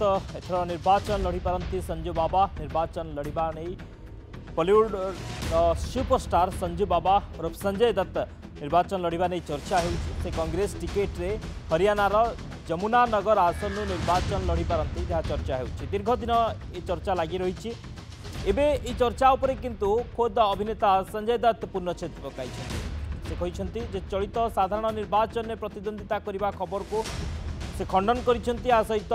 एथर निर्वाचन लड़ी पारती संजू बाबा निर्वाचन लड़वा नहीं बॉलीवुड सुपरस्टार संजू बाबा और संजय दत्त निर्वाचन लड़वा नहीं चर्चा हो कांग्रेस टिकेट रे हरियाणार जमुनानगर आसन निर्वाचन लड़ी पारती जहाँ चर्चा हो दीर्घ दिन ये चर्चा लगी रही एबे ये चर्चा उपरे किंतु खुद अभिनेता संजय दत्त पूर्णछेद पकाई से कहते जे चलित साधारण निर्वाचन में प्रतिद्वंदिता करने खबर को से खंडन कर सहित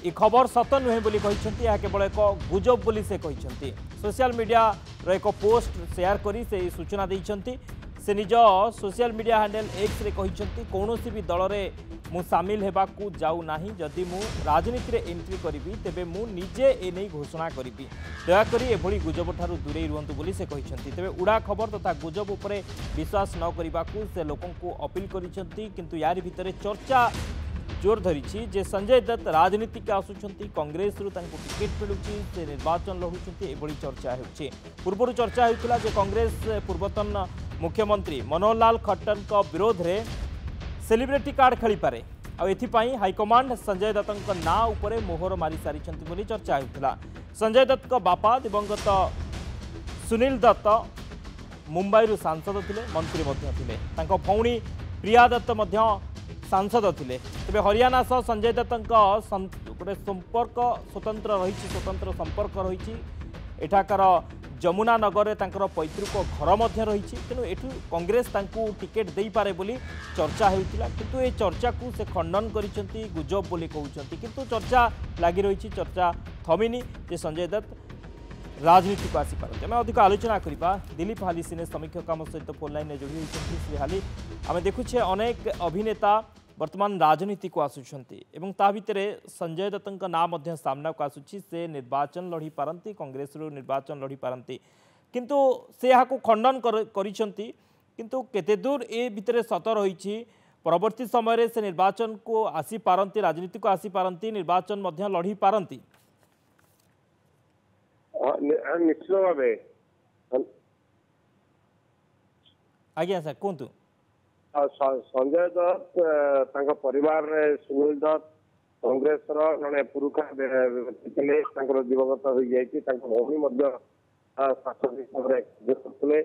ये खबर सत नुहे बोली कहते केवल एक गुजब बोली से कहते सोशल मीडिया रो एक पोस्ट शेयर करी से सूचना देइछंती से निज social media handle X ray कहते कौन भी दल में मु सामिल होगा जाऊ नाही जदि मु राजनीति रे एंट्री करी तेबे मु निजे एने घोषणा करी दयाकोरी एभली गुजब ठारू दूरे रुहतु बोली से कहते तेबे उड़ा खबर तथा गुजब उपरे विश्वास न करने को से लोकंकु अपील करिसेंती किंतु यार भितर चर्चा जोर धरी जे संजय दत्त राजनीति के आसुंच कांग्रेस टिकेट मिलूँ से निर्वाचन लड़ुंट एभली चर्चा हो पूर्व चर्चा होता जे कांग्रेस पूर्वतन मुख्यमंत्री मनोहर लाल खट्टर विरोध में सेलिब्रिटी कार्ड खेली पारे आपाई हाईकमांड संजय दत्त ना उपरे मोहर मारी सारी चर्चा होता संजय दत्त बापा दिवंगत सुनील दत्त मुंबई सांसद थे मंत्री थे भौणी प्रिया दत्त सांसद थे तेज हरियाणा सह संजय दत्त गोटे संपर्क स्वतंत्र रही स्वतंत्र संपर्क रही एठाकार जमुनानगर में पैतृक घर रही तेणु एठू कांग्रेस टिकेट दे पारे बोली चर्चा होता किंतु ये चर्चा को से खंडन करिसेंती गुजब बोली कहते किंतु चर्चा लगी रही चर्चा थमिनी जे संजय दत्त राजनीति को आसी पारते आम अधिक आलोचना करवा दिलीप हाली सिने समीक्षक आम सहित फोन लाइन में जोड़ी होती श्री हाली आम देखुचे अनेक अभिनेता वर्तमान राजनीति को आसुंच ता भितर संजय दत्त नाम सामना को आसूची से निर्वाचन लड़ी पारती कांग्रेस निर्वाचन लड़ी पारती किंतु से यहाँ को खंडन किंतु केते दूर ए भितर सत रही परवर्ती समय से निर्वाचन को आसी पारती राजनीति को आसी पारती निर्वाचन लड़ी पारती निश्चित भाव आज्ञा सर कहतु संजय दत्त परिवार सुनील दत्त कांग्रेस जड़े पुरुखा दिवंगत हो जाती भौणी शासक हिसाब से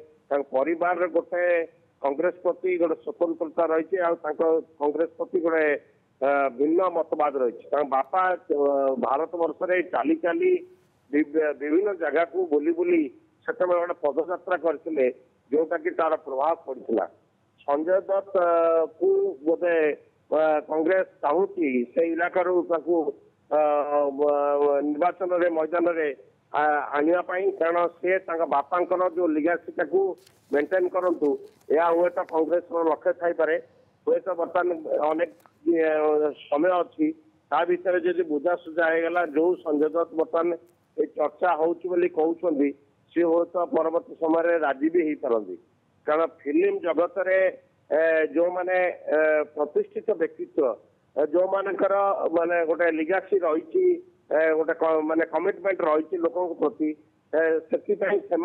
परिवार गोटे कांग्रेस प्रति गोटे स्वतंत्रता रही कांग्रेस प्रति गोटे भिन्न मतवाद रही बापा भारत वर्ष में चली चली विभिन्न जगह को बुली बुली से गोटे पदयात्रा करते जोटा कि तार प्रभाव पड़ता संजय दत्त को बोधे कांग्रेस चाहूँगी से इलाकार निर्वाचन मैदान में आने कारण से बापा जो लिगासी मेंटेन करूँ यह हुए तो कांग्रेस लक्ष्य थाईपे हुए तो बर्तमान अनेक समय अच्छी ता भर जब बुझा सुझा होगा जो संजय दत्त बर्तमान ये चर्चा होती सी हुए तो परवर्त समय राजी भी हो पारती कारण फिल्म जगत रे जो माने प्रतिष्ठित व्यक्तित्व जो मानकर माने गोटे लिगासी रही गोटे माने कमिटमेंट रही लोकों प्रति से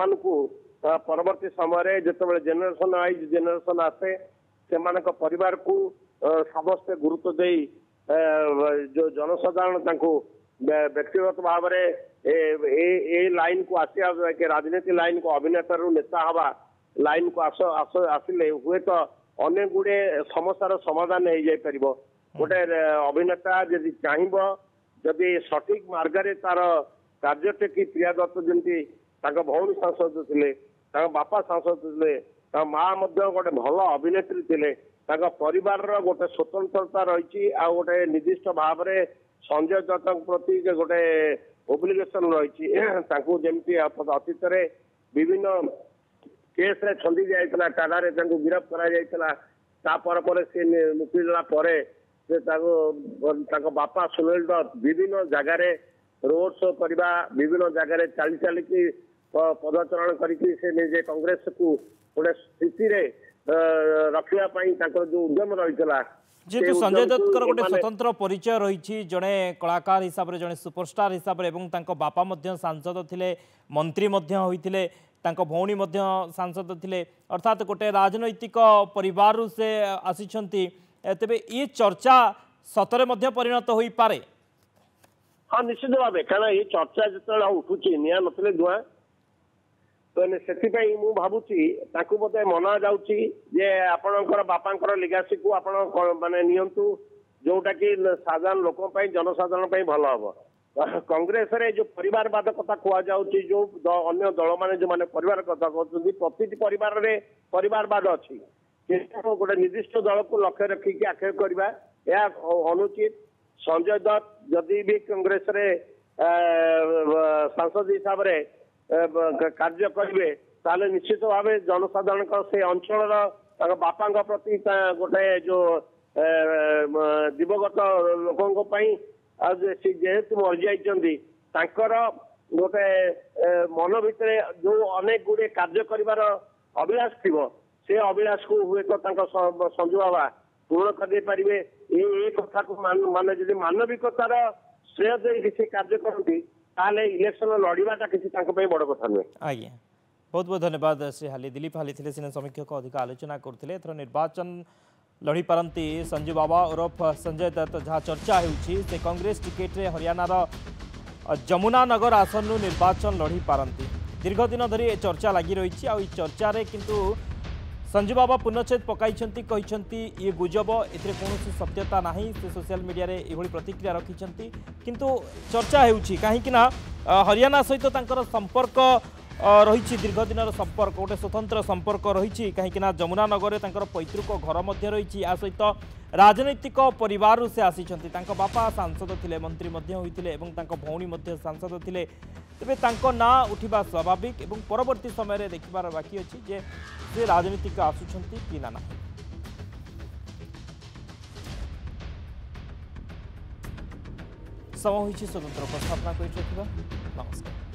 परवर्ती समय जिते जेनेरेशन वाइज जेनेरेशन आसे से परिवार को समस्ते गुरुत्व दे जो जनसाधारण व्यक्तिगत भाव में लाइन को आसिया राजनीति लाइन को अभिनेता रू नेता हवा लाइन को आसिले हुए तो अनेक गुड़े समस्यार समाधान हो जापर गोटे अभिनेता जदि चाहब जदि सठिक मार्ग तार कार्य टेकी प्रिया दत्त जमी भौणी सांसद थे बापा सांसद थे माँ गोटे भल अभिनेत्री थे परिवार गोटे स्वतंत्रता रही गोटे निर्दिष्ट भाव में संजय दत्त प्रति गोटे ओब्लिगेशन रही जमी अतीत विभिन्न केस रे छंदी जाइतला टाडारे गिरफ्त करा से मुक्ति से बापा सुनील दत्त विभिन्न जगार रोड शो करवा विभिन्न जगार चली चलिकी पदचारण करके कांग्रेस को गोटे स्थिति रखा जो उद्यम रही जेतु संजय दत्त गोटे स्वतंत्र परिचय रही जड़े कलाकार हिसाब से जड़े सुपरस्टार हिसाब से बापा सांसद थे मंत्री होते भौणी सांसद थे अर्थात गोटे राजनैतिक परिवार से आसी तेबे ये चर्चा सतरे परिणत हो पारे हाँ निश्चित भाव कारण ये चर्चा जो उठुची निया नथिले धुआ तो से मु भावुची मना जाऊँगी जे आपणकर बापांकर लिगासी को आपण माने नियंतु जोटा कि साधारण लोक जनसाधारण भल हम कांग्रेस रे जो परिवारवाद कथा कह जाऊँगी जो अन्य दल माने जो माने परिवार कथा कहते प्रति परिवार रे परिवारवाद अच्छी गोटे निर्दिष्ट दल को लक्ष्य रखिकी आक्षेप करवा यह अनुचित संजय दत्त जदि भी कांग्रेस रे सांसद हिसाब से कार्य करेंगे ताले निश्चित भाव जनसाधारण से अंचल बापा प्रति गोटे जो दिवगत लोकों जेहेतु मरी जाइर गोटे मन भितर जो अनेक गुड़े कार्य कर अभिलाष थी से अभिलाष को हुए तो संजू बाबा पूर्ण कर पारे ये कथा को मान जब मानविकतार श्रेय दे किसी कार्य करती ताले इलेक्शन लड़ाटा किसी बड़ कथा नुहे। आज्ञा बहुत बहुत धन्यवाद श्री हाली दिलीप हाली थे सीने समीक्षक अधिक आलोचना करते एथर निर्वाचन लड़ी पारती संजू बाबा उर्फ संजय दत्त जहाँ चर्चा हो कांग्रेस टिकेट रे हरियाणार जमुनानगर आसन निर्वाचन लड़ी पारती दीर्घ दिन धरी चर्चा लगी रही आ चर्चा किंतु संजू बाबा पुनच्छेद पकाई ये गुजब ए कौन सत्यता ना से सोशल मीडिया रे ये प्रतिक्रिया रखिंट किंतु चर्चा होगी कहीं हरियाणा सहित संपर्क रही दीर्घ दिन संपर्क गोटे स्वतंत्र संपर्क रही कहीं जमुनानगर पैतृक घर मध्य रही आ सहित राजनैतिक परिवार से आसी बापा सांसद थे मंत्री होते भौणी सांसद थे तेरे ना उठा स्वाभाविक एवं परवर्ती समय देखिबार बाकी अच्छी जे से राजनीतिक आसुंच कि ना समय स्वतंत्र उपस्थापना कर नमस्कार।